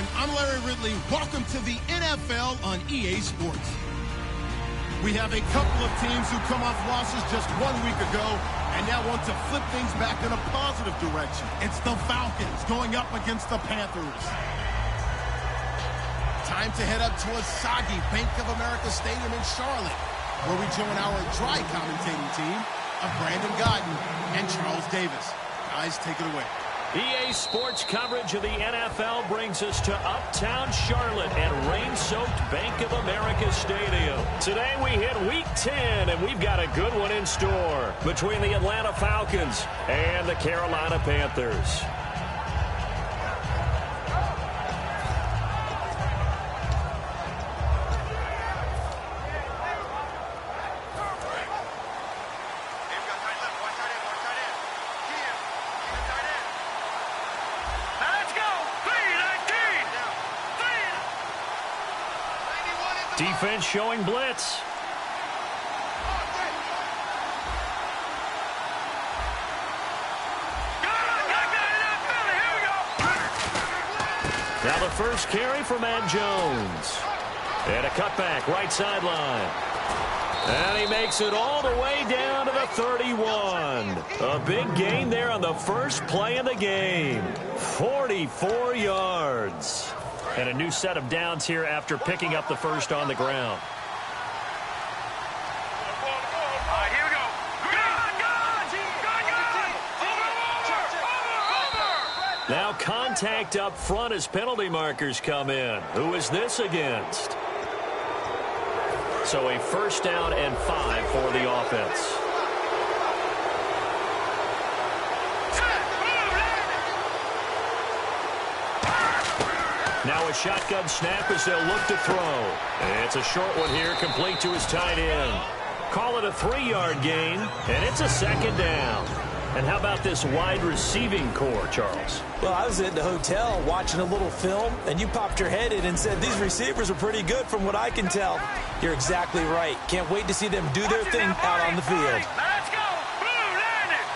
everyone. I'm Larry Ridley. Welcome to the NFL on EA Sports. We have a couple of teams who come off losses just 1 week ago and now want to flip things back in a positive direction. It's the Falcons going up against the Panthers. Time to head up to a soggy Bank of America Stadium in Charlotte, where we join our dry commentating team of Brandon Godden and Charles Davis. Guys, take it away. EA Sports coverage of the NFL brings us to uptown Charlotte at rain-soaked Bank of America Stadium. Today we hit Week 10, and we've got a good one in store between the Atlanta Falcons and the Carolina Panthers. Defense showing blitz. Now the first carry for Matt Jones. And a cutback, right sideline. And he makes it all the way down to the 31. A big gain there on the first play of the game. 44 yards. And a new set of downs here after picking up the first on the ground. Here we go. Now contact up front as penalty markers come in. Who is this against? So a first down and 5 for the offense. Now a shotgun snap as they'll look to throw. It's a short one here, complete to his tight end. Call it a 3-yard gain, and it's a second down. And how about this wide receiving core, Charles? Well, I was at the hotel watching a little film, and you popped your head in and said these receivers are pretty good from what I can tell. You're exactly right. Can't wait to see them do their thing out on the field. Let's go. Blue landed.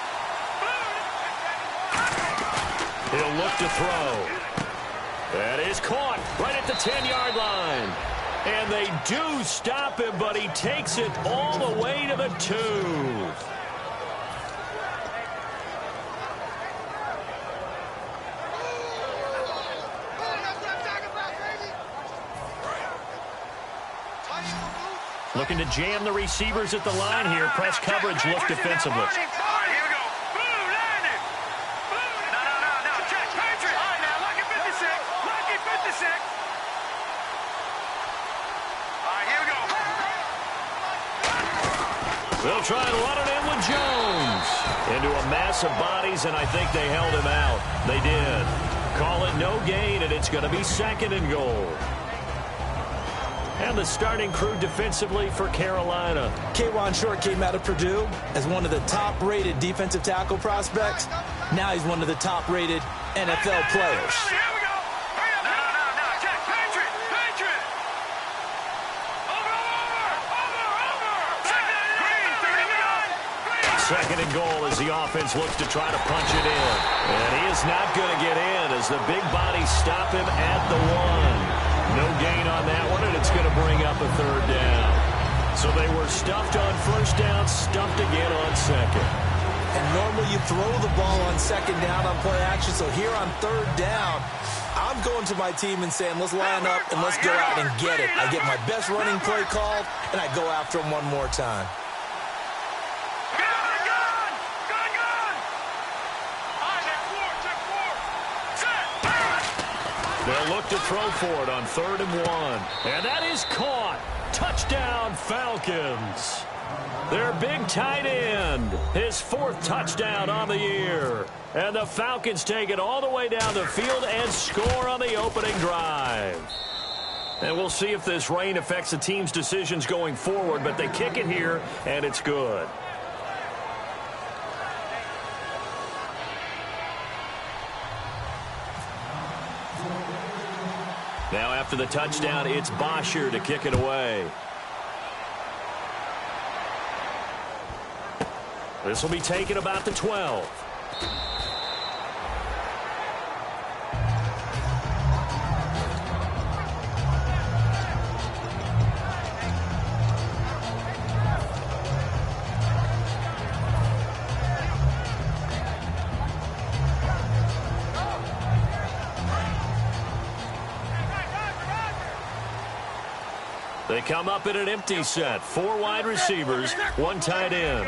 He'll look to throw. That is caught right at the 10-yard line. And they do stop him, but he takes it all the way to the 2. Looking to jam the receivers at the line here. Press coverage, look defensively. They'll try and run it in with Jones. Into a mass of bodies, and I think they held him out. They did. Call it no gain, and it's going to be second and goal. And the starting crew defensively for Carolina. K'Wan Short came out of Purdue as one of the top-rated defensive tackle prospects. Now he's one of the top-rated NFL players. Second and goal as the offense looks to try to punch it in. And he is not going to get in as the big bodies stop him at the 1. No gain on that one, and it's going to bring up a third down. So they were stuffed on first down, stuffed again on second. And normally you throw the ball on second down on play action, so here on third down, I'm going to my team and saying, let's line up and let's go out and get it. I get my best running play called, and I go after him one more time. They'll look to throw for it on 3rd and 1. And that is caught. Touchdown, Falcons. Their big tight end, his 4th touchdown on the year. And the Falcons take it all the way down the field and score on the opening drive. And we'll see if this rain affects the team's decisions going forward, but they kick it here, and it's good. Now after the touchdown, it's Bosher to kick it away. This will be taken about the 12. They come up in an empty set. 4 wide receivers, 1 tight end.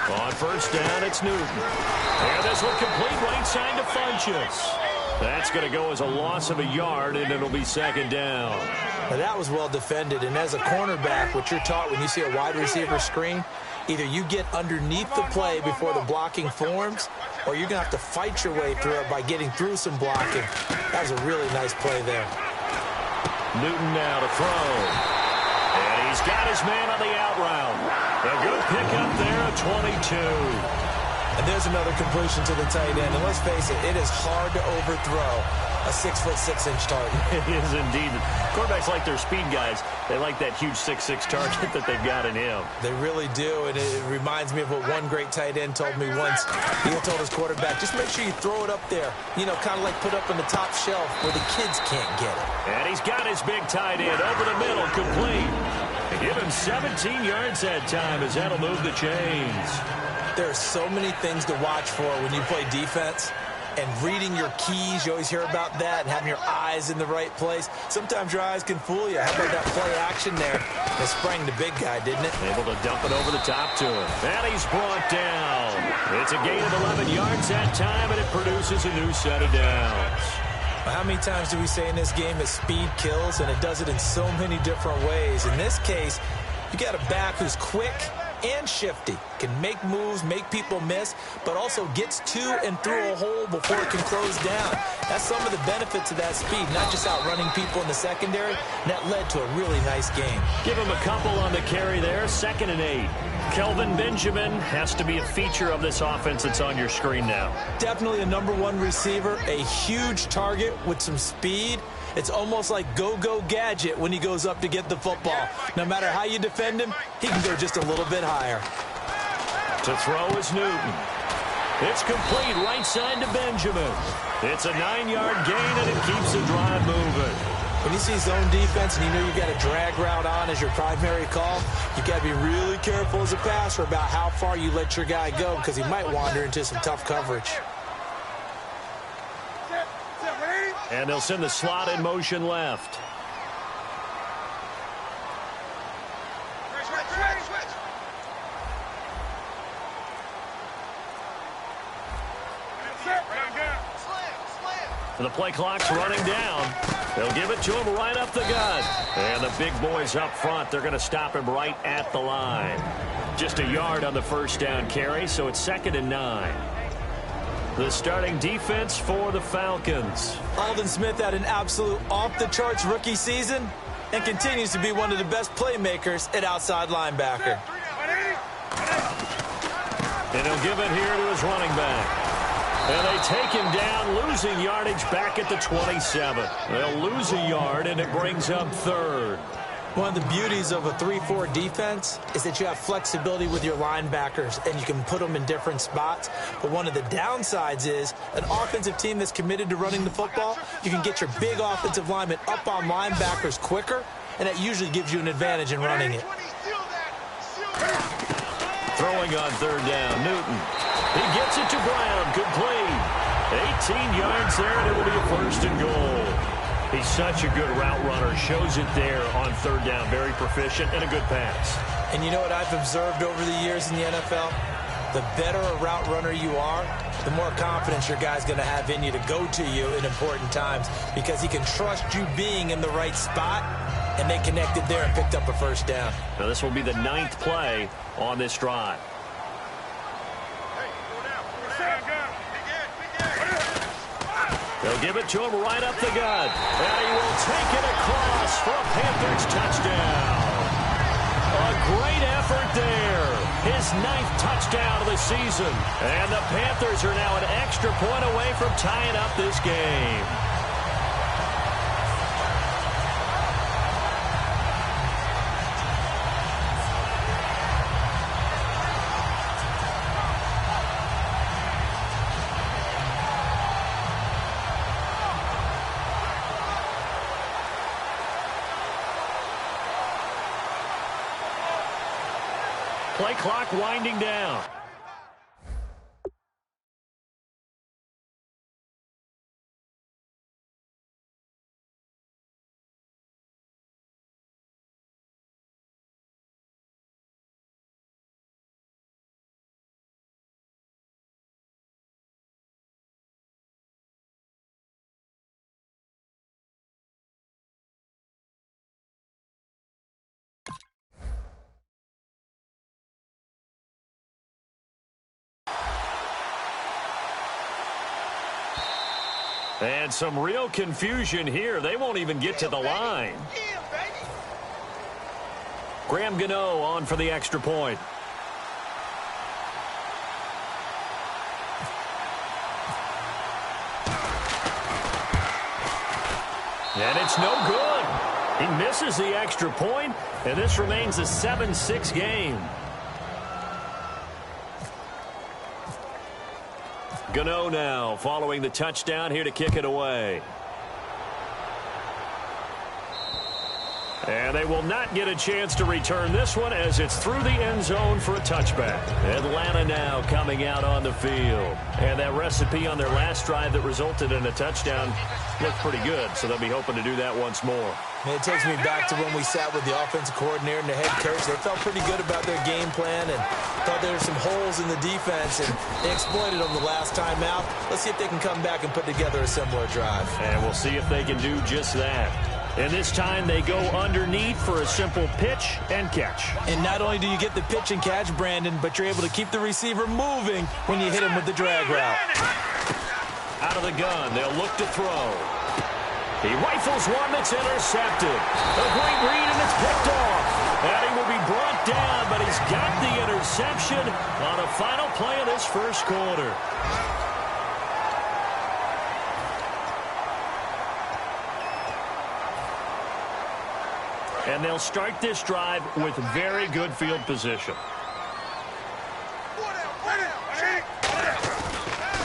On first down, it's Newton. And this one complete right side to Funchess. That's going to go as a loss of a yard, and it'll be 2nd down. Now that was well defended, and as a cornerback, what you're taught when you see a wide receiver screen, either you get underneath the play before the blocking forms, or you're going to have to fight your way through it by getting through some blocking. That was a really nice play there. Newton now to throw. And he's got his man on the out route. A good pickup there at 22. And there's another completion to the tight end. And let's face it, it is hard to overthrow a 6'6" target. It is indeed. Quarterbacks like their speed guys. They like that huge 6'6" target that they've got in him. They really do, and it reminds me of what one great tight end told me once. He told his quarterback, just make sure you throw it up there, you know, kind of like put up on the top shelf where the kids can't get it. And he's got his big tight end over the middle, complete. They give him 17 yards that time as that'll move the chains. There are so many things to watch for when you play defense. And reading your keys, you always hear about that, and having your eyes in the right place. Sometimes your eyes can fool you. How about that play action there? It sprang the big guy, didn't it? Able to dump it over the top to him. And he's brought down. It's a gain of 11 yards that time, and it produces a new set of downs. How many times do we say in this game that speed kills, and it does it in so many different ways? In this case, you got a back who's quick and shifty, can make moves, make people miss, but also gets to and through a hole before it can close down. That's some of the benefits of that speed, not just outrunning people in the secondary. And that led to a really nice game. Give him a couple on the carry there, 2nd and 8. Kelvin Benjamin has to be a feature of this offense that's on your screen now. Definitely a #1 receiver, a huge target with some speed. It's almost like go-go gadget when he goes up to get the football. No matter how you defend him, he can go just a little bit higher. To throw is Newton. It's complete right side to Benjamin. It's a 9-yard gain, and it keeps the drive moving. When you see zone defense and you know you've got a drag route on as your primary call, you've got to be really careful as a passer about how far you let your guy go because he might wander into some tough coverage. And they'll send the slot in motion left. The play clock's running down. They'll give it to him right up the gut. And the big boys up front, they're going to stop him right at the line. Just a yard on the first down carry, so it's 2nd and 9. The starting defense for the Falcons. Aldon Smith had an absolute off-the-charts rookie season and continues to be one of the best playmakers at outside linebacker. And he'll give it here to his running back. And they take him down, losing yardage back at the 27. They'll lose a yard, and it brings up 3rd. One of the beauties of a 3-4 defense is that you have flexibility with your linebackers and you can put them in different spots. But one of the downsides is an offensive team that's committed to running the football, you can get your big offensive linemen up on linebackers quicker, and that usually gives you an advantage in running it. Throwing on 3rd down, Newton. He gets it to Brown, complete. 18 yards there, and it will be a 1st and goal. He's such a good route runner. Shows it there on 3rd down. Very proficient and a good pass. And you know what I've observed over the years in the NFL? The better a route runner you are, the more confidence your guy's going to have in you to go to you in important times because he can trust you being in the right spot, and they connected there and picked up a 1st down. Now this will be the 9th play on this drive. They'll give it to him right up the gut. And he will take it across for a Panthers touchdown. A great effort there. His 9th touchdown of the season. And the Panthers are now an extra point away from tying up this game. Play clock winding down. And some real confusion here. They won't even get to the line. Graham Gano on for the extra point. And it's no good. He misses the extra point, and this remains a 7-6 game. Gano now following the touchdown here to kick it away. And they will not get a chance to return this one as it's through the end zone for a touchback. Atlanta now coming out on the field. And that recipe on their last drive that resulted in a touchdown looked pretty good, so they'll be hoping to do that once more. It takes me back to when we sat with the offensive coordinator and the head coach. They felt pretty good about their game plan and thought there were some holes in the defense, and they exploited them the last time out. Let's see if they can come back and put together a similar drive. And we'll see if they can do just that. And this time they go underneath for a simple pitch and catch. And not only do you get the pitch and catch, Brandon, but you're able to keep the receiver moving when you hit him with the drag route. Out of the gun, they'll look to throw. He rifles one that's intercepted. A great read, and it's picked off. And he will be brought down, but he's got the interception on a final play of this first quarter. And they'll start this drive with very good field position.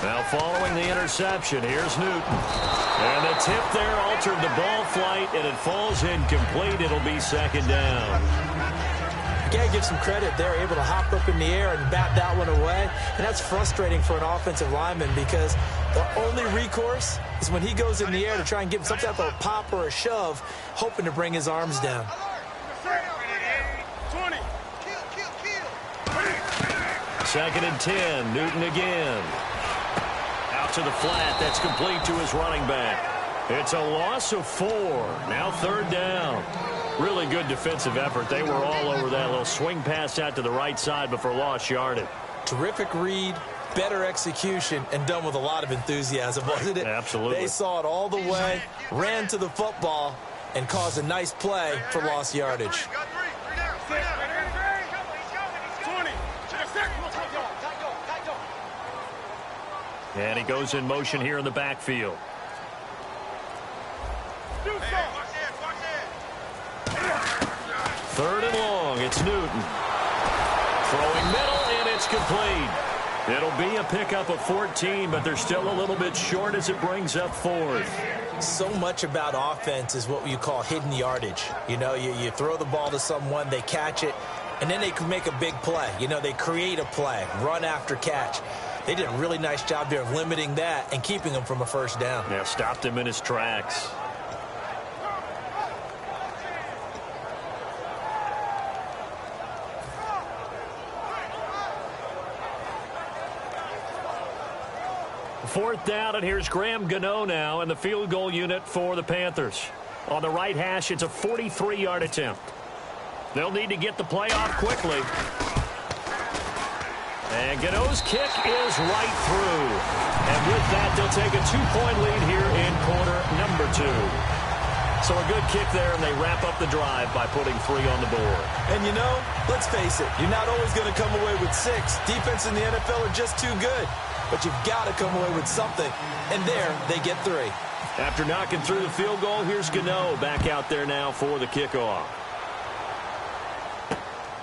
Now following the interception, here's Newton. And the tip there altered the ball flight, and it falls incomplete. It'll be second down. You got to give some credit. They're able to hop up in the air and bat that one away. And that's frustrating for an offensive lineman because the only recourse is when he goes in the air to try and give him some type of a pop or a shove, hoping to bring his arms down. 20. Second and 10. Newton again. Out to the flat. That's complete to his running back. It's a loss of 4. Now third down. Really good defensive effort. They were all over that little swing pass out to the right side before lost yardage. Terrific read, better execution, and done with a lot of enthusiasm, wasn't it? Absolutely. They saw it all the way, ran to the football, and caused a nice play for lost yardage. And he goes in motion here in the backfield. Third and long, it's Newton. Throwing middle, and it's complete. It'll be a pickup of 14, but they're still a little bit short as it brings up fourth. So much about offense is what you call hidden yardage. You know, you throw the ball to someone, they catch it, and then they can make a big play. You know, they create a play, run after catch. They did a really nice job there of limiting that and keeping him from a first down. Yeah, stopped him in his tracks. Fourth down, and here's Graham Gano now in the field goal unit for the Panthers. On the right hash, it's a 43-yard attempt. They'll need to get the play off quickly. And Gano's kick is right through. And with that, they'll take a 2-point lead here in quarter number 2. So a good kick there, and they wrap up the drive by putting 3 on the board. And you know, let's face it, you're not always going to come away with 6. Defense in the NFL are just too good. But you've got to come away with something. And there, they get 3. After knocking through the field goal, here's Gano back out there now for the kickoff.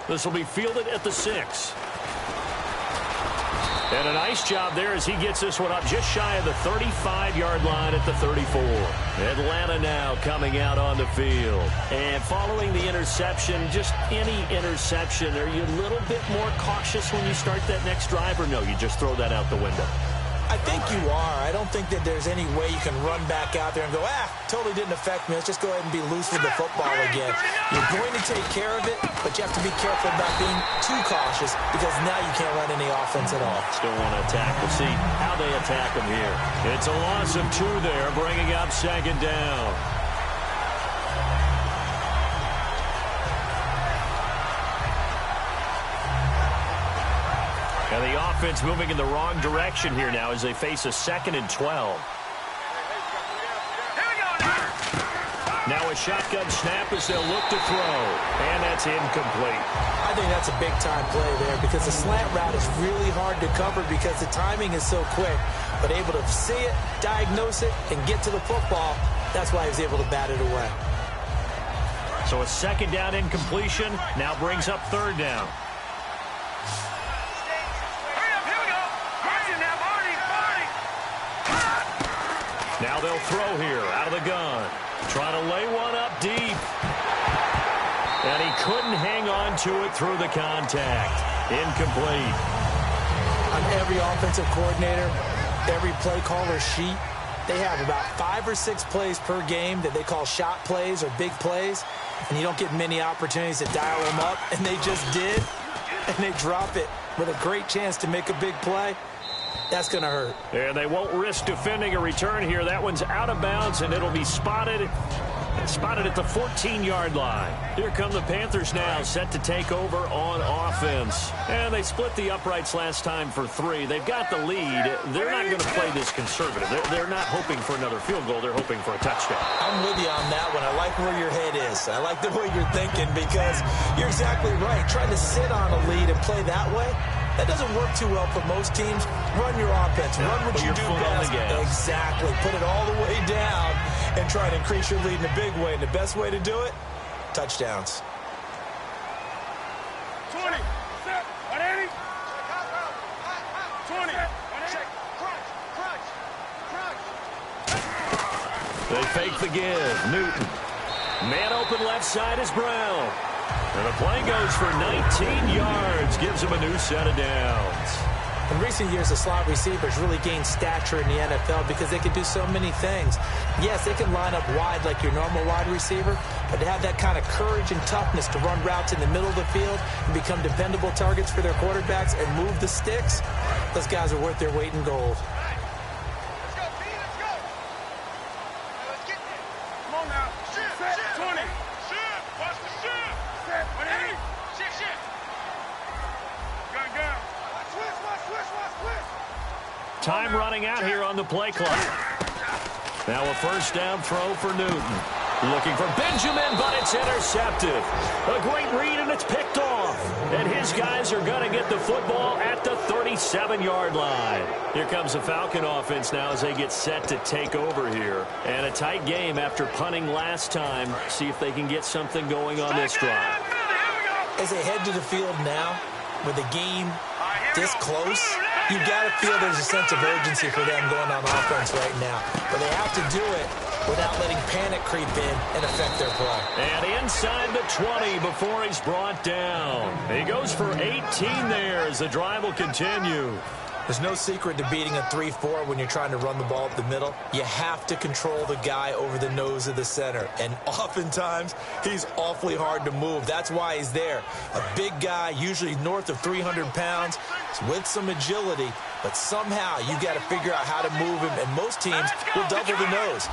This will be fielded at the 6. And a nice job there as he gets this one up just shy of the 35-yard line at the 34. Atlanta now coming out on the field. And following the interception, just any interception, are you a little bit more cautious when you start that next drive, or no, you just throw that out the window? I think you are. I don't think that there's any way you can run back out there and go, totally didn't affect me. Let's just go ahead and be loose with the football again. You're going to take care of it, but you have to be careful about being too cautious because now you can't run any offense at all. Still want to attack. We'll see how they attack them here. It's a loss of 2 there, bringing up second down. And the offense moving in the wrong direction here now as they face a 2nd and 12. Now a shotgun snap as they'll look to throw. And that's incomplete. I think that's a big-time play there because the slant route is really hard to cover because the timing is so quick. But able to see it, diagnose it, and get to the football, that's why he was able to bat it away. So a second down incompletion now brings up third down. Now they'll throw here out of the gun. Trying to lay one up deep. And he couldn't hang on to it through the contact. Incomplete. On every offensive coordinator, every play caller sheet, they have about 5 or 6 plays per game that they call shot plays or big plays. And you don't get many opportunities to dial them up. And they just did. And they drop it with a great chance to make a big play. That's going to hurt. And they won't risk defending a return here. That one's out of bounds, and it'll be spotted at the 14-yard line. Here come the Panthers now, set to take over on offense. And they split the uprights last time for 3. They've got the lead. They're not going to play this conservative. They're not hoping for another field goal. They're hoping for a touchdown. I'm with you on that one. I like where your head is. I like the way you're thinking because you're exactly right. Trying to sit on a lead and play that way, that doesn't work too well for most teams. Run your offense. Run what you do best. Exactly. Put it all the way down and try to increase your lead in a big way. And the best way to do it, touchdowns. 20. 180. 20. Check. Crunch. They fake the give. Newton. Man open left side is Brown. And the play goes for 19 yards. Gives him a new set of downs. In recent years, the slot receivers really gained stature in the NFL because they can do so many things. Yes, they can line up wide like your normal wide receiver, but to have that kind of courage and toughness to run routes in the middle of the field and become dependable targets for their quarterbacks and move the sticks, those guys are worth their weight in gold. Time running out here on the play clock. Now a first down throw for Newton. Looking for Benjamin, but it's intercepted. A great read, and it's picked off. And his guys are going to get the football at the 37-yard line. Here comes the Falcon offense now as they get set to take over here. And a tight game after punting last time. See if they can get something going on this drive. As they head to the field now, with the game this close, you got to feel there's a sense of urgency for them going on offense right now. But they have to do it without letting panic creep in and affect their play. And inside the 20 before he's brought down. He goes for 18 there as the drive will continue. There's no secret to beating a 3-4 when you're trying to run the ball up the middle. You have to control the guy over the nose of the center. And oftentimes, he's awfully hard to move. That's why he's there. A big guy, usually north of 300 pounds, with some agility. But somehow, you got to figure out how to move him. And most teams will double the nose.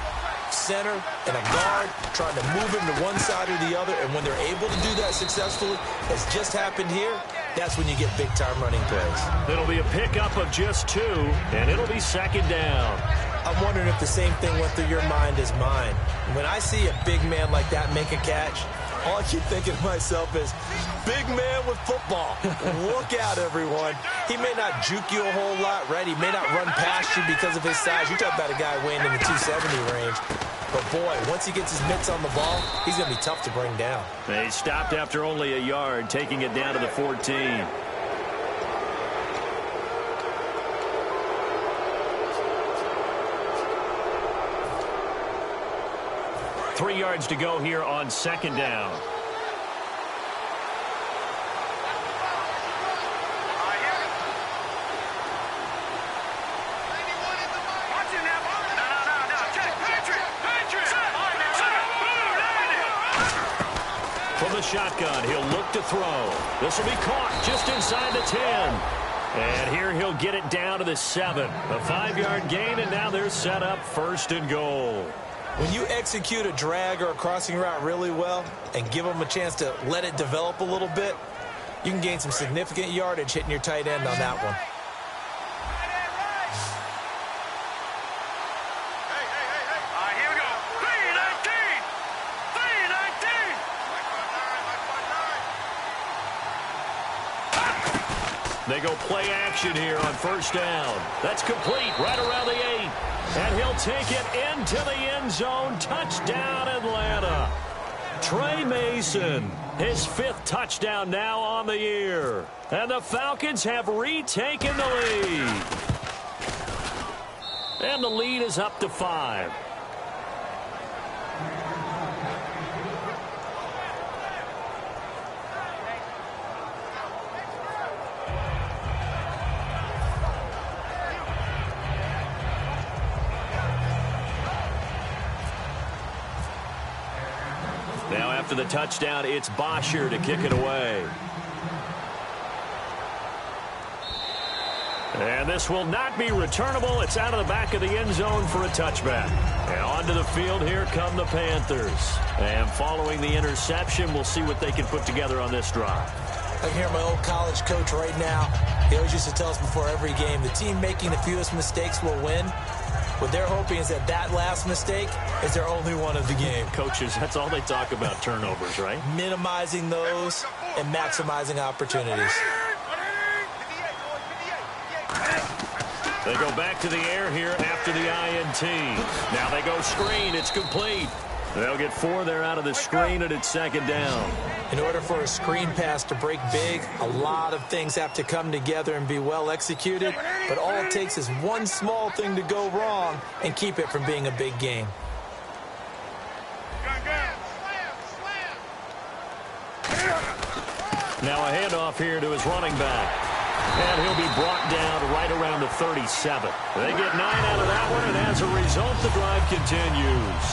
Center and a guard trying to move him to one side or the other. And when they're able to do that successfully, as just happened here, that's when you get big-time running plays. It'll be a pickup of just 2, and it'll be second down. I'm wondering if the same thing went through your mind as mine. When I see a big man like that make a catch, all I keep thinking to myself is, big man with football. Look out, everyone. He may not juke you a whole lot, right? He may not run past you because of his size. You're talking about a guy weighing in the 270 range. But, boy, once he gets his mitts on the ball, he's going to be tough to bring down. They stopped after only a yard, taking it down to the 14. Three yards to go here on second down. From the shotgun, he'll look to throw. This will be caught just inside the 10. And here he'll get it down to the 7. A 5-yard gain, and now they're set up first and goal. When you execute a drag or a crossing route really well and give them a chance to let it develop a little bit, you can gain some significant yardage hitting your tight end on that one. Here we go. 3-19. They go play action here on first down. That's complete right around the 8. And he'll take it into the end zone. Touchdown, Atlanta. Trey Mason, his 5th touchdown now on the year. And the Falcons have retaken the lead. And the lead is up to 5. Now after the touchdown, it's Bosher to kick it away. And this will not be returnable. It's out of the back of the end zone for a touchback. And onto the field, here come the Panthers. And following the interception, we'll see what they can put together on this drive. I hear my old college coach right now. He always used to tell us before every game, the team making the fewest mistakes will win. What they're hoping is that that last mistake is their only one of the game. Coaches, that's all they talk about, turnovers, right? Minimizing those and maximizing opportunities. They go back to the air here after the INT. Now they go screen. It's complete. They'll get 4 there out of the screen, and it's 2nd down. In order for a screen pass to break big, a lot of things have to come together and be well executed. But all it takes is one small thing to go wrong and keep it from being a big game. Now a handoff here to his running back. And he'll be brought down right around the 37. They get 9 out of that one, and as a result, the drive continues.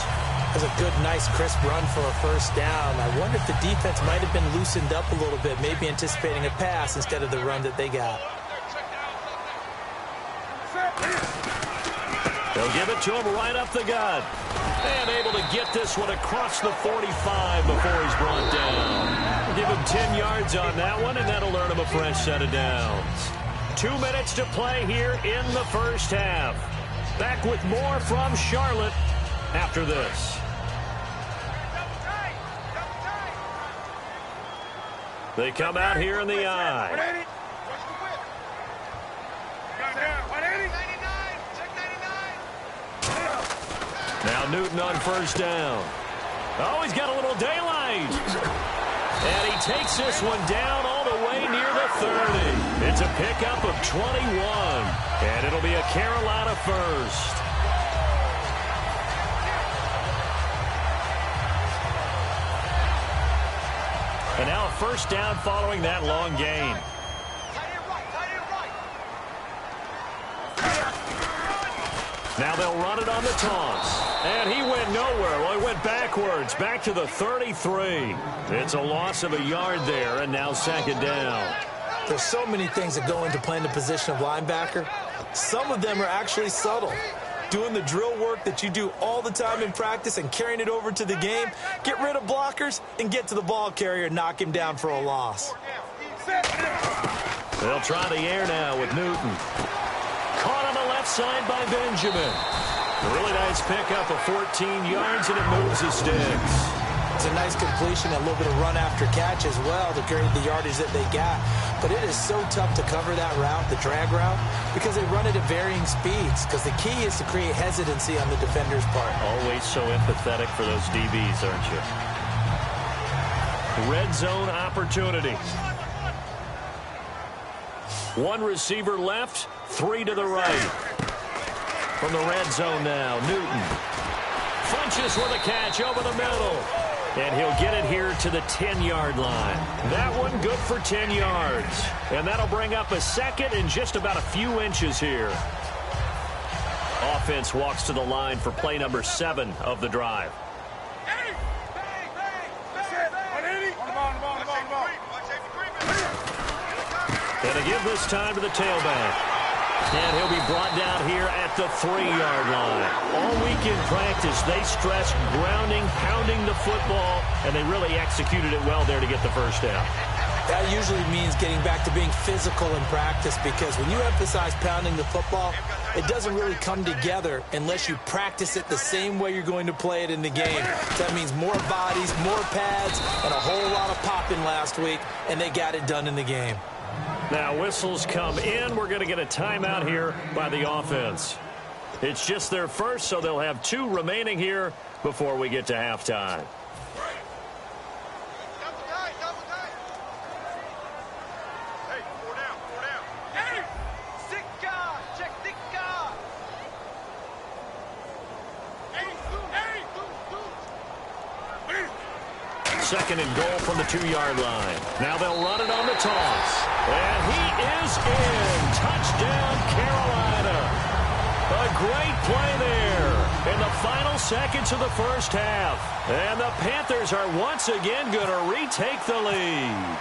That's a good, nice, crisp run for a first down. I wonder if the defense might have been loosened up a little bit, maybe anticipating a pass instead of the run that they got. They'll give it to him right up the gut. And able to get this one across the 45 before he's brought down. Give him 10 yards on that one, and that'll earn him a fresh set of downs. 2 minutes to play here in the first half. Back with more from Charlotte after this. They come out here in the eye. Now Newton on first down. Oh, he's got a little daylight. And he takes this one down all the way near the 30. It's a pickup of 21. And it'll be a Carolina first. And now a first down following that long gain. Now they'll run it on the taunts. And he went nowhere. Well, he went backwards, back to the 33. It's a loss of a yard there, and now 2nd down. There's so many things that go into playing the position of linebacker. Some of them are actually subtle. Doing the drill work that you do all the time in practice and carrying it over to the game. Get rid of blockers and get to the ball carrier and knock him down for a loss. They'll try the air now with Newton. Caught on the left side by Benjamin. A really nice pickup of 14 yards, and it moves the sticks. It's a nice completion, a little bit of run after catch as well to carry the yardage that they got. But it is so tough to cover that route, the drag route, because they run it at varying speeds. Because the key is to create hesitancy on the defender's part. Always so empathetic for those DBs, aren't you? Red zone opportunity. 1 receiver left, 3 to the right. From the red zone now, Newton. Funches with a catch over the middle. And he'll get it here to the 10-yard line. That one good for 10 yards. And that'll bring up a 2nd and just about a few inches here. Offense walks to the line for play number 7 of the drive. And they give this time to the tailback. And he'll be brought down here at the 3-yard line. All week in practice, they stressed grounding, pounding the football, and they really executed it well there to get the first down. That usually means getting back to being physical in practice, because when you emphasize pounding the football, it doesn't really come together unless you practice it the same way you're going to play it in the game. That means more bodies, more pads, and a whole lot of popping last week, and they got it done in the game. Now whistles come in. We're going to get a timeout here by the offense. It's just their first, so they'll have 2 remaining here before we get to halftime. Second and goal from the 2-yard line. Now they'll run it on the toss. And he is in. Touchdown, Carolina. A great play there in the final seconds of the first half. And the Panthers are once again going to retake the lead.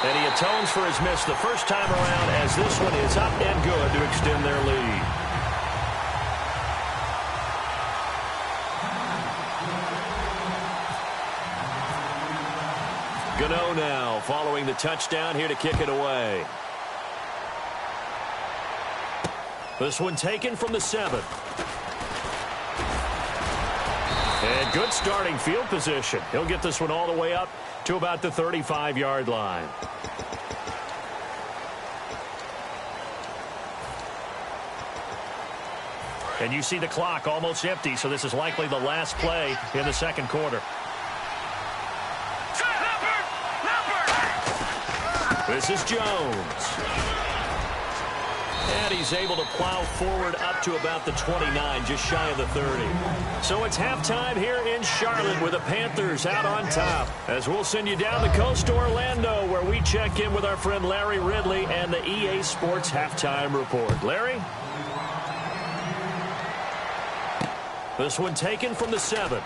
And he atones for his miss the first time around as this one is up and good to extend their lead. Gano now following the touchdown here to kick it away. This one taken from the 7. And good starting field position. He'll get this one all the way up to about the 35-yard line. And you see the clock almost empty, so this is likely the last play in the second quarter. This is Jones. And he's able to plow forward up to about the 29, just shy of the 30. So it's halftime here in Charlotte with the Panthers out on top. As we'll send you down the coast to Orlando, where we check in with our friend Larry Ridley and the EA Sports Halftime Report. Larry? This one taken from the 7.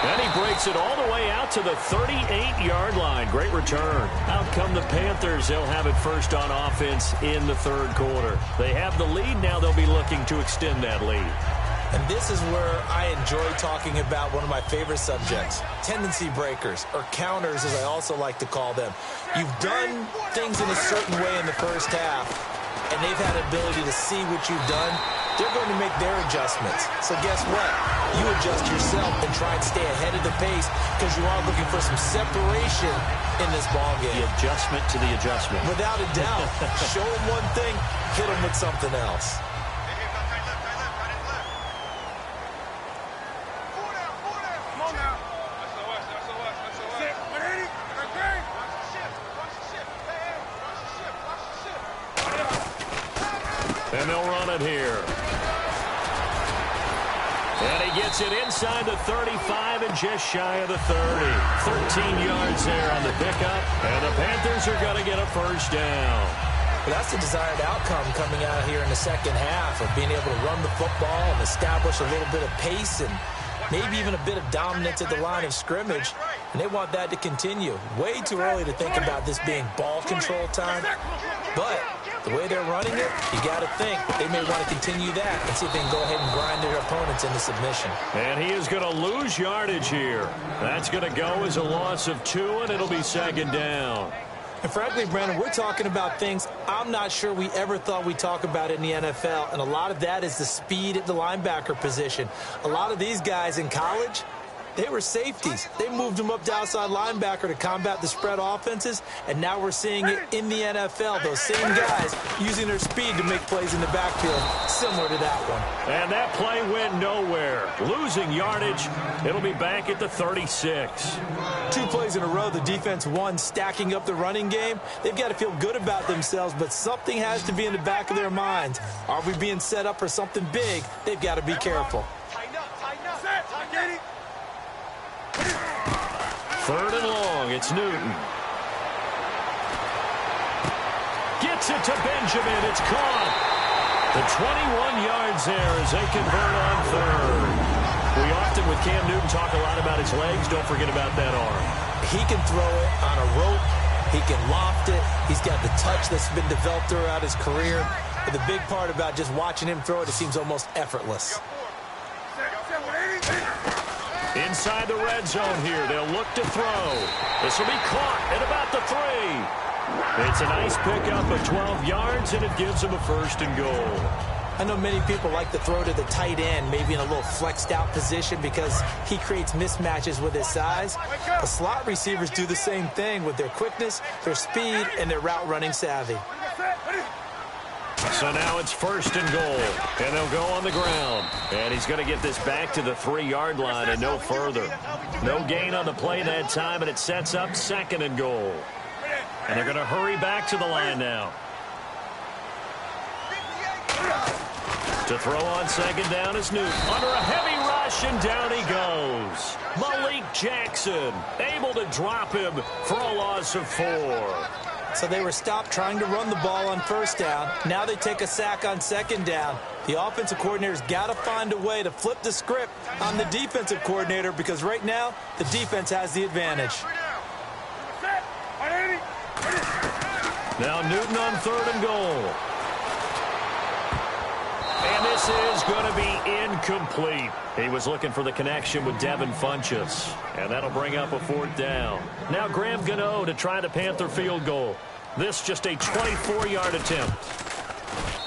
And he breaks it all the way out to the 38-yard line. Great return. Out come the Panthers. They'll have it first on offense in the third quarter. They have the lead. Now they'll be looking to extend that lead. And this is where I enjoy talking about one of my favorite subjects, tendency breakers, or counters as I also like to call them. You've done things in a certain way in the first half, and they've had the ability to see what you've done. They're going to make their adjustments. So guess what? You adjust yourself and try and stay ahead of the pace because you are looking for some separation in this ballgame. The adjustment to the adjustment. Without a doubt. Show them one thing, hit them with something else. And they'll run it here. And he gets it inside the 35 and just shy of the 30. 13 yards there on the pickup. And the Panthers are going to get a first down. Well, that's the desired outcome coming out here in the second half of being able to run the football and establish a little bit of pace and maybe even a bit of dominance at the line of scrimmage. And they want that to continue. Way too early to think about this being ball control time. But the way they're running it, you got to think they may want to continue that and see if they can go ahead and grind their opponents into submission. And he is going to lose yardage here. That's going to go as a loss of 2, and it'll be second down. And frankly, Brandon, we're talking about things I'm not sure we ever thought we'd talk about in the NFL. And a lot of that is the speed at the linebacker position. A lot of these guys in college, they were safeties. They moved them up to outside linebacker to combat the spread offenses, and now we're seeing it in the NFL. Those same guys using their speed to make plays in the backfield, similar to that one. And that play went nowhere. Losing yardage. It'll be back at the 36. 2 plays in a row, the defense won, stacking up the running game. They've got to feel good about themselves, but something has to be in the back of their minds. Are we being set up for something big? They've got to be careful. Third and long, it's Newton. Gets it to Benjamin, it's caught. The 21 yards there as they convert on third. We often, with Cam Newton, talk a lot about his legs. Don't forget about that arm. He can throw it on a rope. He can loft it. He's got the touch that's been developed throughout his career. But the big part about just watching him throw it, it seems almost effortless. Inside the red zone here, they'll look to throw. This will be caught at about the 3. It's a nice pickup of 12 yards, and it gives them a first and goal. I know many people like to throw to the tight end, maybe in a little flexed out position because he creates mismatches with his size. The slot receivers do the same thing with their quickness, their speed, and their route running savvy. So now it's 1st and goal, and they'll go on the ground. And he's going to get this back to the 3-yard line and no further. No gain on the play that time, and it sets up 2nd and goal. And they're going to hurry back to the line now. To throw on 2nd down is Newton. Under a heavy rush, and down he goes. Malik Jackson able to drop him for a loss of 4. So they were stopped trying to run the ball on 1st down. Now they take a sack on 2nd down. The offensive coordinator's got to find a way to flip the script on the defensive coordinator because right now the defense has the advantage. Now Newton on 3rd and goal. And this is going to be incomplete. He was looking for the connection with Devin Funchess. And that'll bring up a 4th down. Now Graham Gano to try the Panther field goal. This just a 24-yard attempt.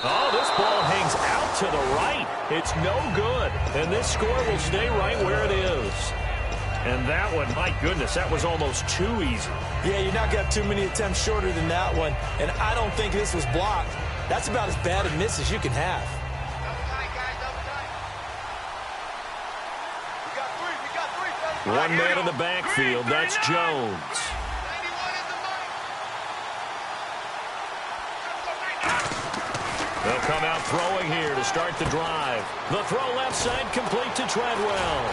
Oh, this ball hangs out to the right. It's no good. And this score will stay right where it is. And that one, my goodness, that was almost too easy. Yeah, you're not going to have too many attempts shorter than that one. And I don't think this was blocked. That's about as bad a miss as you can have. 1 man in the backfield. That's Jones. They'll come out throwing here to start the drive. The throw left side complete to Treadwell.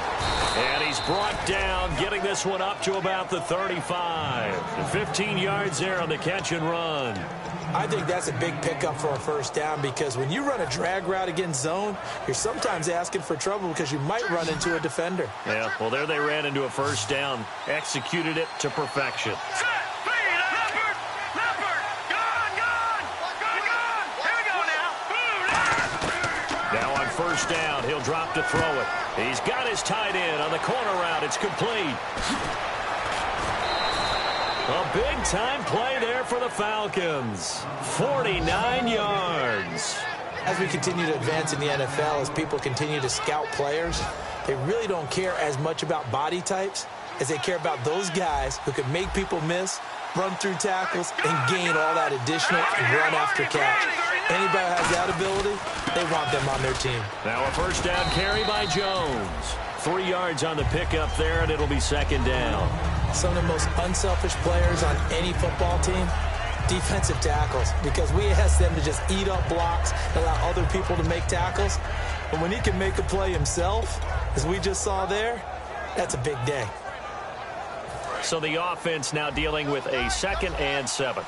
And he's brought down, getting this one up to about the 35. 15 yards there on the catch and run. I think that's a big pickup for a 1st down because when you run a drag route against zone, you're sometimes asking for trouble because you might run into a defender. Yeah, well, there they ran into a 1st down. Executed it to perfection. Now on 1st down, he'll drop to throw it. He's got his tight end on the corner route. It's complete. A big-time play there for the Falcons. 49 yards. As we continue to advance in the NFL, as people continue to scout players, they really don't care as much about body types as they care about those guys who can make people miss, run through tackles, and gain all that additional run after catch. Anybody who has that ability, they want them on their team. Now a 1st down carry by Jones. 3 yards on the pickup there, and it'll be 2nd down. Some of the most unselfish players on any football team, defensive tackles, because we ask them to just eat up blocks and allow other people to make tackles. But when he can make a play himself, as we just saw there, that's a big day. So the offense now dealing with a 2nd and 7.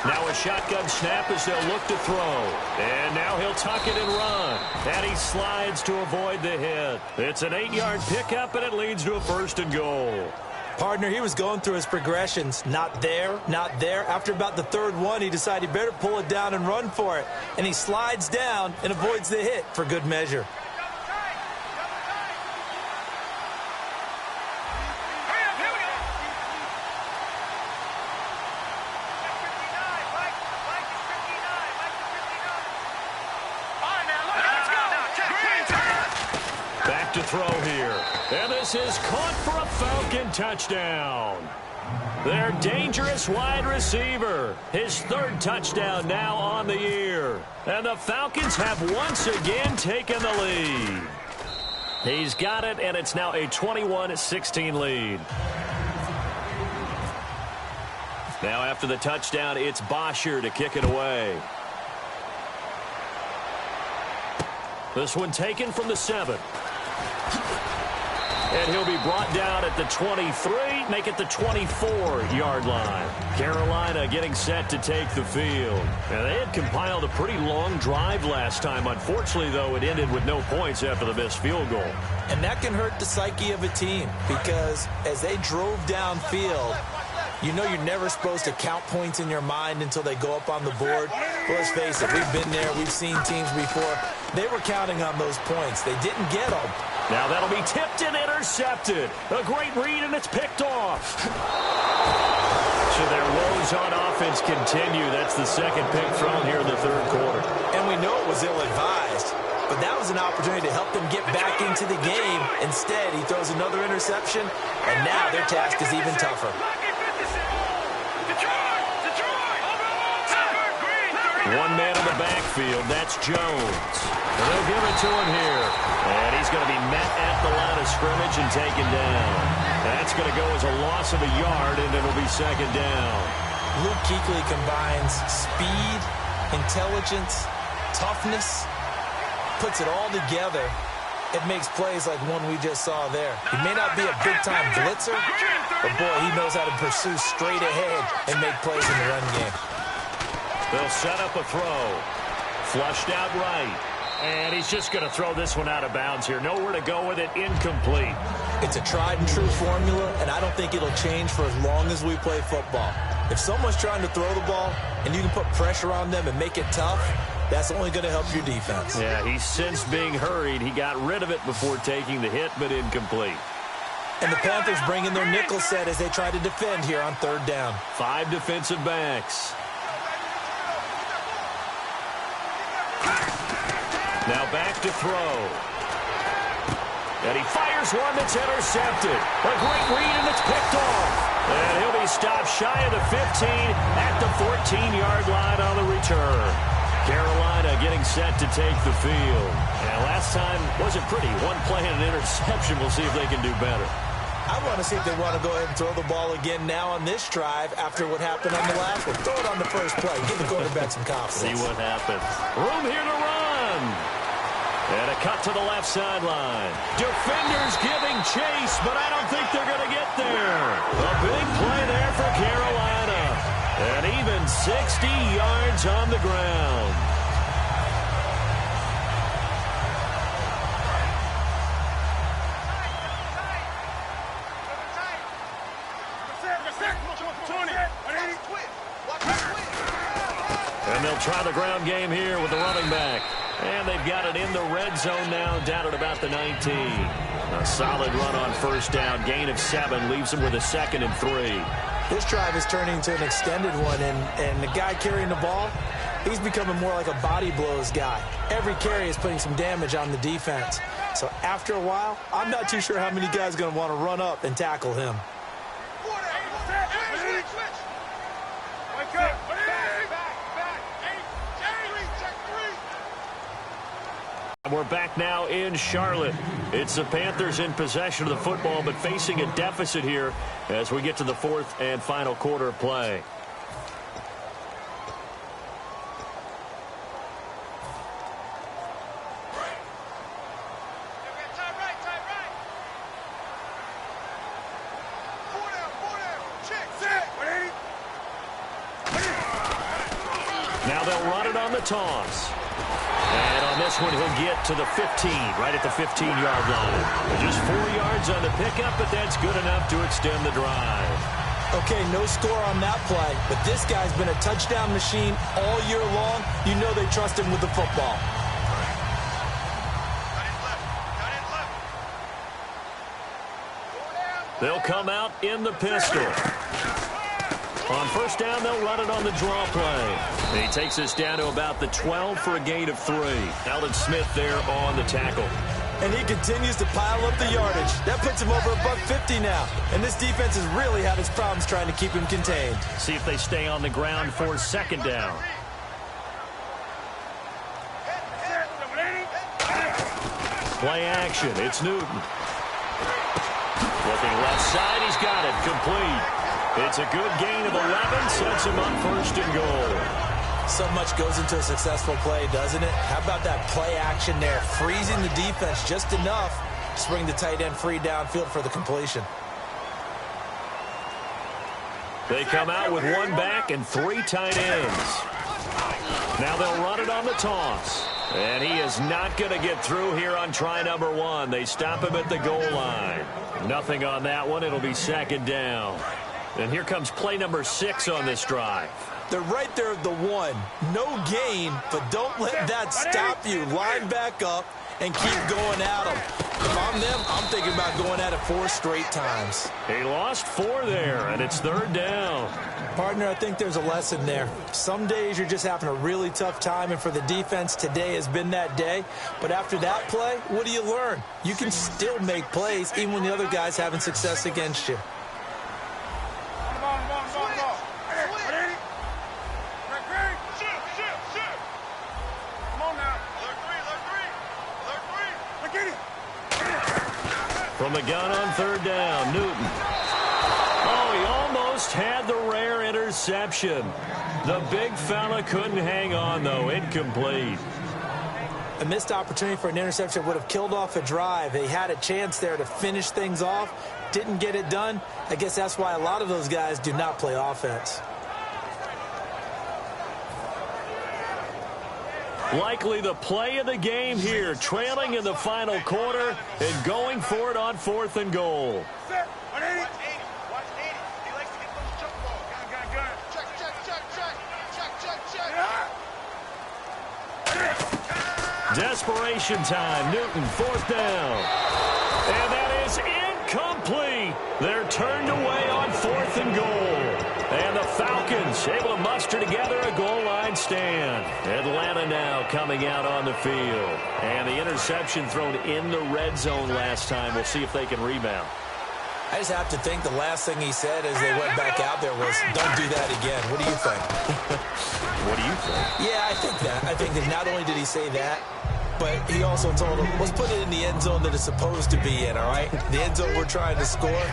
Now a shotgun snap as they'll look to throw. And now he'll tuck it and run. And he slides to avoid the hit. It's an 8-yard pickup, and it leads to a 1st and goal. Partner, he was going through his progressions. Not there, not there. After about the 3rd one, he decided he better pull it down and run for it. And he slides down and avoids the hit for good measure. To throw here. And this is caught for a Falcon touchdown. Their dangerous wide receiver. His 3rd touchdown now on the year. And the Falcons have once again taken the lead. He's got it, and it's now a 21-16 lead. Now after the touchdown, it's Bosher to kick it away. This one taken from the 7. And he'll be brought down at the 23, make it the 24-yard line. Carolina getting set to take the field. And they had compiled a pretty long drive last time. Unfortunately, though, it ended with no points after the missed field goal. And that can hurt the psyche of a team because as they drove downfield, you know you're never supposed to count points in your mind until they go up on the board. But let's face it, we've been there. We've seen teams before. They were counting on those points. They didn't get them. Now that'll be tipped and intercepted. A great read, and it's picked off. So their woes on offense continue. That's the second pick thrown here in the third quarter. And we know it was ill-advised, but that was an opportunity to help them get back into the game. Instead, he throws another interception, and now their task is even tougher. One man in the backfield, that's Jones. And they'll give it to him here. And he's going to be met at the line of scrimmage and taken down. That's going to go as a loss of a yard, and it'll be second down. Luke Kuechly combines speed, intelligence, toughness, puts it all together. It makes plays like one we just saw there. He may not be a big-time blitzer, but, boy, he knows how to pursue straight ahead and make plays in the run game. They'll set up a throw. Flushed out right. And he's just going to throw this one out of bounds here. Nowhere to go with it. Incomplete. It's a tried-and-true formula, and I don't think it'll change for as long as we play football. If someone's trying to throw the ball and you can put pressure on them and make it tough, that's only going to help your defense. Yeah, he's sensed being hurried. He got rid of it before taking the hit, but incomplete. And the Panthers bring in their nickel set as they try to defend here on third down. 5 defensive backs. Now back to throw. And he fires one that's intercepted. A great read, and it's picked off. And he'll be stopped shy of the 15 at the 14-yard line on the return. Carolina getting set to take the field. And last time wasn't pretty. One play and an interception. We'll see if they can do better. I want to see if they want to go ahead and throw the ball again now on this drive after what happened on the last one. Throw it on the first play. Give the quarterback some confidence. See what happens. Room here to run. And a cut to the left sideline. Defenders giving chase, but I don't think they're going to get there. A big play there for Carolina. And even 60 yards on the ground. And they'll try the ground game here with the running back. And they've got it in the red zone now, down at about the 19. A solid run on first down. Gain of 7 leaves them with a 2nd and 3. This drive is turning into an extended one, and the guy carrying the ball, he's becoming more like a body blows guy. Every carry is putting some damage on the defense. So after a while, I'm not too sure how many guys are going to want to run up and tackle him. We're back now in Charlotte. It's the Panthers in possession of the football, but facing a deficit here as we get to the 4th and final quarter of play. Now they'll run it on the toss. And on this one, he'll get to the 15, right at the 15-yard line. Just 4 yards on the pickup, but that's good enough to extend the drive. Okay, no score on that play, but this guy's been a touchdown machine all year long. You know they trust him with the football. They'll come out in the pistol. On first down, they'll run it on the draw play. And he takes us down to about the 12 for a gain of 3. Alden Smith there on the tackle. And he continues to pile up the yardage. That puts him over $150 now. And this defense has really had its problems trying to keep him contained. See if they stay on the ground for second down. Play action. It's Newton. Looking left side. He's got it. Complete. It's a good gain of 11, sets him up 1st and goal. So much goes into a successful play, doesn't it? How about that play action there? Freezing the defense just enough to bring the tight end free downfield for the completion. They come out with 1 back and 3 tight ends. Now they'll run it on the toss. And he is not going to get through here on try number 1. They stop him at the goal line. Nothing on that one. It'll be second down. And here comes play number 6 on this drive. They're right there at the 1. No gain, but don't let that stop you. Line back up and keep going at them. If I'm them, I'm thinking about going at it 4 straight times. He lost 4 there, and it's 3rd down. Partner, I think there's a lesson there. Some days you're just having a really tough time, and for the defense, today has been that day. But after that play, what do you learn? You can still make plays even when the other guy's having success against you. From the gun on 3rd down, Newton. Oh, he almost had the rare interception. The big fella couldn't hang on, though. Incomplete. A missed opportunity for an interception would have killed off a drive. They had a chance there to finish things off. Didn't get it done. I guess that's why a lot of those guys do not play offense. Likely the play of the game here, trailing in the final quarter and going for it on 4th and goal. Desperation time. Newton, 4th down. And that is incomplete. They're turned away on 4th and goal. And the Falcons able to muster together a goal line stand. Atlanta now coming out on the field. And the interception thrown in the red zone last time. We'll see if they can rebound. I just have to think the last thing he said as they went back out there was, don't do that again. What do you think? What do you think? Yeah, I think that. I think that not only did he say that, but he also told him, let's put it in the end zone that it's supposed to be in, all right? The end zone we're trying to score.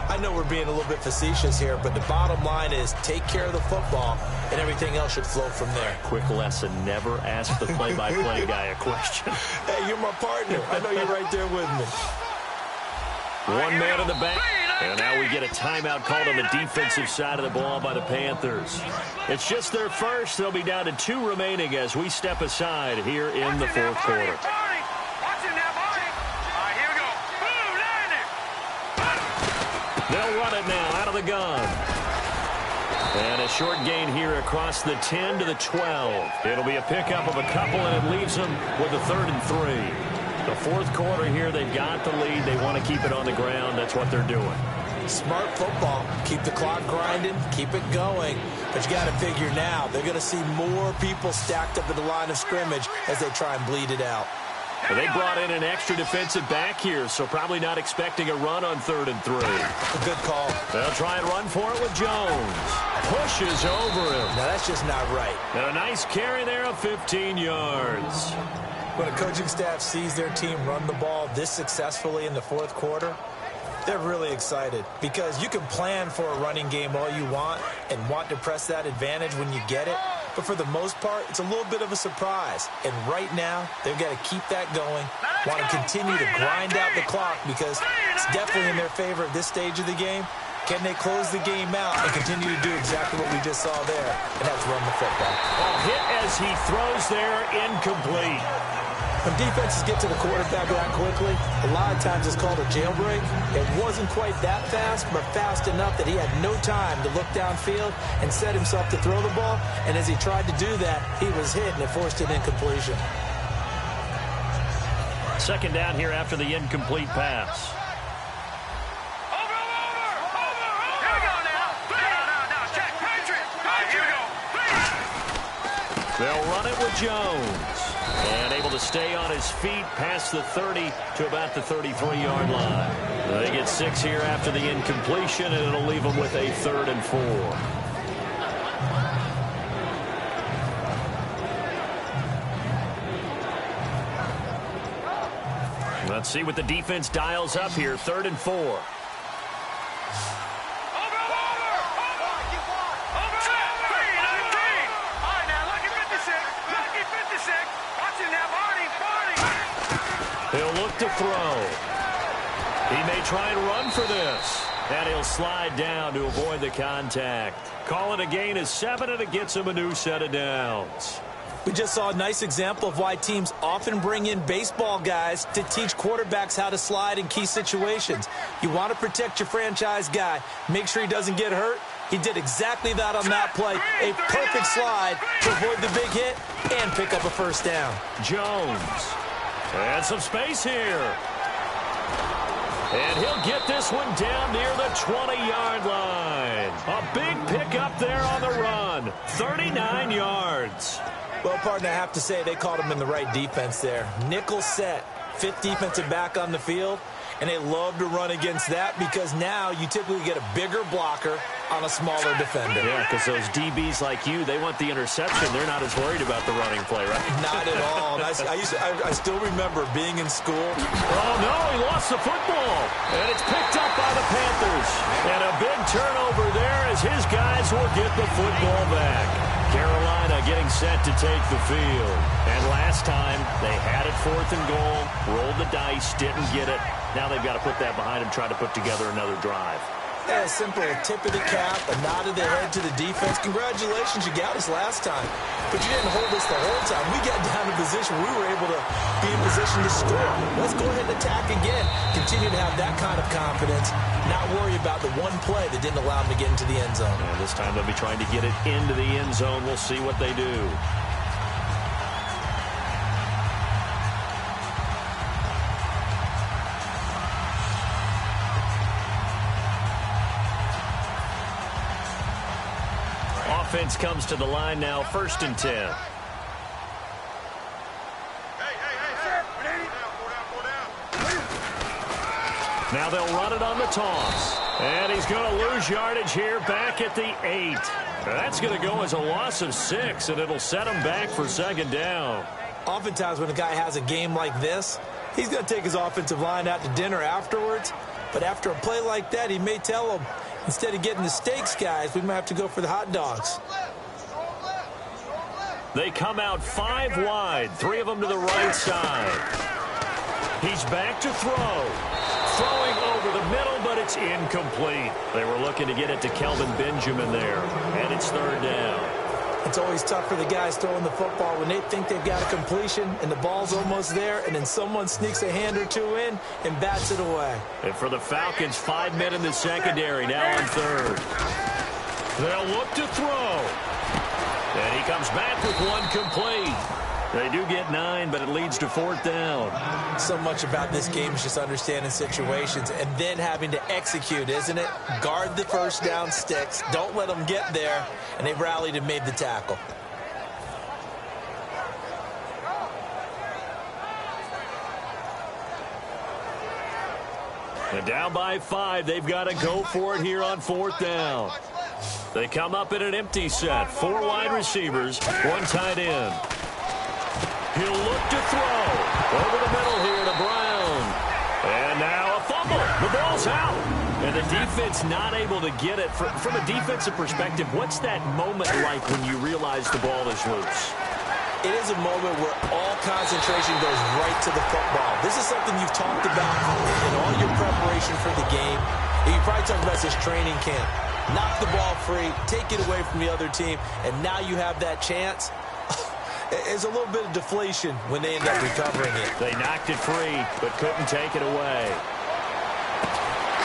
I know we're being a little bit facetious here, but the bottom line is take care of the football, and everything else should flow from there. Quick lesson, never ask the play-by-play guy a question. Hey, you're my partner. I know you're right there with me. One man in the back. And now we get a timeout called on the defensive side of the ball by the Panthers. It's just their first. They'll be down to 2 remaining as we step aside here in the 4th quarter. They'll run it now out of the gun. And a short gain here across the 10 to the 12. It'll be a pickup of a couple, and it leaves them with a 3rd and 3. The 4th quarter here, they've got the lead. They want to keep it on the ground. That's what they're doing. Smart football. Keep the clock grinding. Keep it going. But you got to figure now, they're going to see more people stacked up at the line of scrimmage as they try and bleed it out. Well, they brought in an extra defensive back here, so probably not expecting a run on 3rd and 3. A good call. They'll try and run for it with Jones. Pushes over him. Now, that's just not right. And a nice carry there of 15 yards. When a coaching staff sees their team run the ball this successfully in the 4th quarter, they're really excited because you can plan for a running game all you want and want to press that advantage when you get it. But for the most part, it's a little bit of a surprise. And right now, they've got to keep that going, want to continue to grind out the clock because it's definitely in their favor at this stage of the game. Can they close the game out and continue to do exactly what we just saw there? And that's run the football. Hit as he throws there, incomplete. When defenses get to the quarterback that quickly, a lot of times it's called a jailbreak. It wasn't quite that fast, but fast enough that he had no time to look downfield and set himself to throw the ball. And as he tried to do that, he was hit, and it forced an incompletion. 2nd down here after the incomplete pass. They'll run it with Jones. And able to stay on his feet past the 30 to about the 33-yard line. They get 6 here after the incompletion, and it'll leave them with a 3rd and 4. Let's see what the defense dials up here. 3rd and 4. He'll look to throw. He may try and run for this. And he'll slide down to avoid the contact. Call it a gain of 7, and it gets him a new set of downs. We just saw a nice example of why teams often bring in baseball guys to teach quarterbacks how to slide in key situations. You want to protect your franchise guy. Make sure he doesn't get hurt. He did exactly that on that play. A perfect slide to avoid the big hit and pick up a 1st down. Jones. And some space here. And he'll get this one down near the 20-yard line. A big pickup there on the run. 39 yards. Well, partner, I have to say they called him in the right defense there. Nickel set, fifth defensive back on the field, and they love to run against that because now you typically get a bigger blocker on a smaller defender. Yeah, because those DBs like you, they want the interception. They're not as worried about the running play, right? Not at all. And I still remember being in school. Oh, no, he lost the football. And it's picked up by the Panthers. And a big turnover there as his guys will get the football back. Carolina getting set to take the field. And last time, they had it 4th and goal, rolled the dice, didn't get it. Now they've got to put that behind them, try to put together another drive. Yeah, a simple tip of the cap, a nod of the head to the defense. Congratulations, you got us last time. But you didn't hold us the whole time. We got down in position. We were able to be in position to score. Let's go ahead and attack again. Continue to have that kind of confidence. Not worry about the one play that didn't allow them to get into the end zone. And this time they'll be trying to get it into the end zone. We'll see what they do. Offense comes to the line now, 1st and 10. Now they'll run it on the toss. And he's going to lose yardage here back at the 8. That's going to go as a loss of 6, and it'll set him back for 2nd down. Oftentimes when a guy has a game like this, he's going to take his offensive line out to dinner afterwards. But after a play like that, he may tell them, instead of getting the steaks, guys, we might have to go for the hot dogs. They come out 5 wide, 3 of them to the right side. He's back to throw. Throwing over the middle, but it's incomplete. They were looking to get it to Kelvin Benjamin there, and it's 3rd down. It's always tough for the guys throwing the football when they think they've got a completion and the ball's almost there, and then someone sneaks a hand or two in and bats it away. And for the Falcons, 5 men in the secondary, now on 3rd. They'll look to throw. And he comes back with one complete. They do get 9, but it leads to 4th down. So much about this game is just understanding situations and then having to execute, isn't it? Guard the first down sticks. Don't let them get there. And they rallied and made the tackle. And down by 5, they've got to go for it here on 4th down. They come up in an empty set. 4 wide receivers, 1 tight end. He'll look to throw. Over the middle here to Brown. And now a fumble. The ball's out. And the defense not able to get it. From a defensive perspective, what's that moment like when you realize the ball is loose? It is a moment where all concentration goes right to the football. This is something you've talked about in all your preparation for the game. And you probably talked about this training camp. Knock the ball free, take it away from the other team, and now you have that chance. There's a little bit of deflation when they end up recovering it. They knocked it free, but couldn't take it away.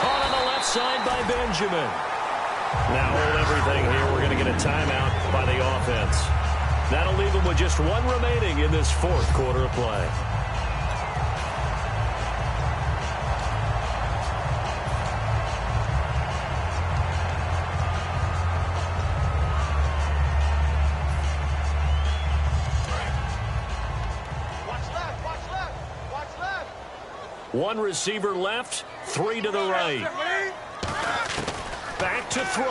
Caught on the left side by Benjamin. Now hold everything here. We're going to get a timeout by the offense. That'll leave them with just 1 remaining in this 4th quarter of play. One receiver left, 3 to the right. Back to throw.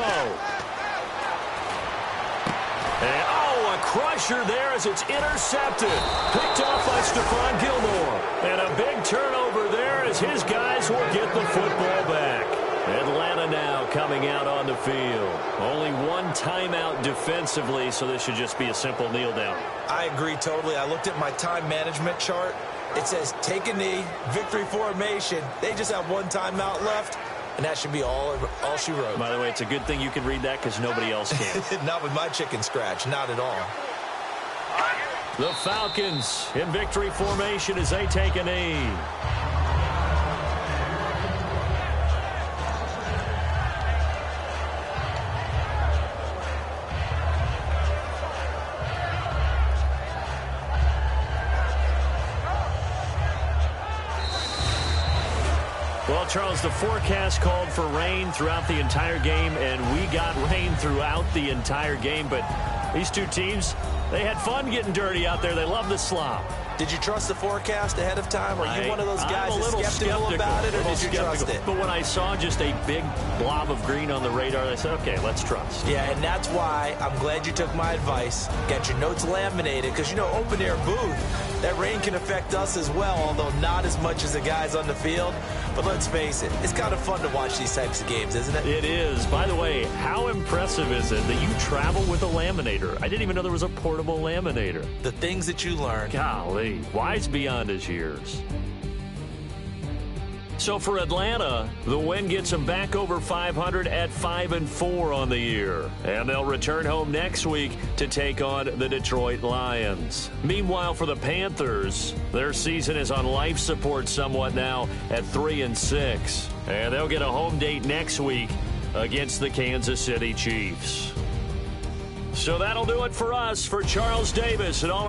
And, a crusher there as it's intercepted. Picked off by Stephon Gilmore. And a big turnover there as his guys will get the football back. Atlanta now coming out on the field. Only 1 timeout defensively, so this should just be a simple kneel down. I agree totally. I looked at my time management chart. It says take a knee, victory formation. They just have 1 timeout left, and that should be all she wrote. By the way, it's a good thing you can read that because nobody else can. Not with my chicken scratch, not at all. The Falcons in victory formation as they take a knee. Well, Well, Charles, the forecast called for rain throughout the entire game, and we got rain throughout the entire game. But these two teams, they had fun getting dirty out there. They love the slop. Did you trust the forecast ahead of time? Are you one of those guys that's skeptical about it, or did you trust it? But when I saw just a big blob of green on the radar, I said, okay, let's trust. Yeah, and that's why I'm glad you took my advice. Get your notes laminated, because, you know, open-air booth, that rain can affect us as well, although not as much as the guys on the field. But let's face it, it's kind of fun to watch these types of games, isn't it? It is. By the way, how impressive is it that you travel with a laminator? I didn't even know there was a portable laminator. The things that you learn. Golly, wise beyond his years. So for Atlanta, the win gets them back over 500 at 5-4 on the year. And they'll return home next week to take on the Detroit Lions. Meanwhile, for the Panthers, their season is on life support somewhat now at 3-6. And they'll get a home date next week against the Kansas City Chiefs. So that'll do it for us. For Charles Davis and all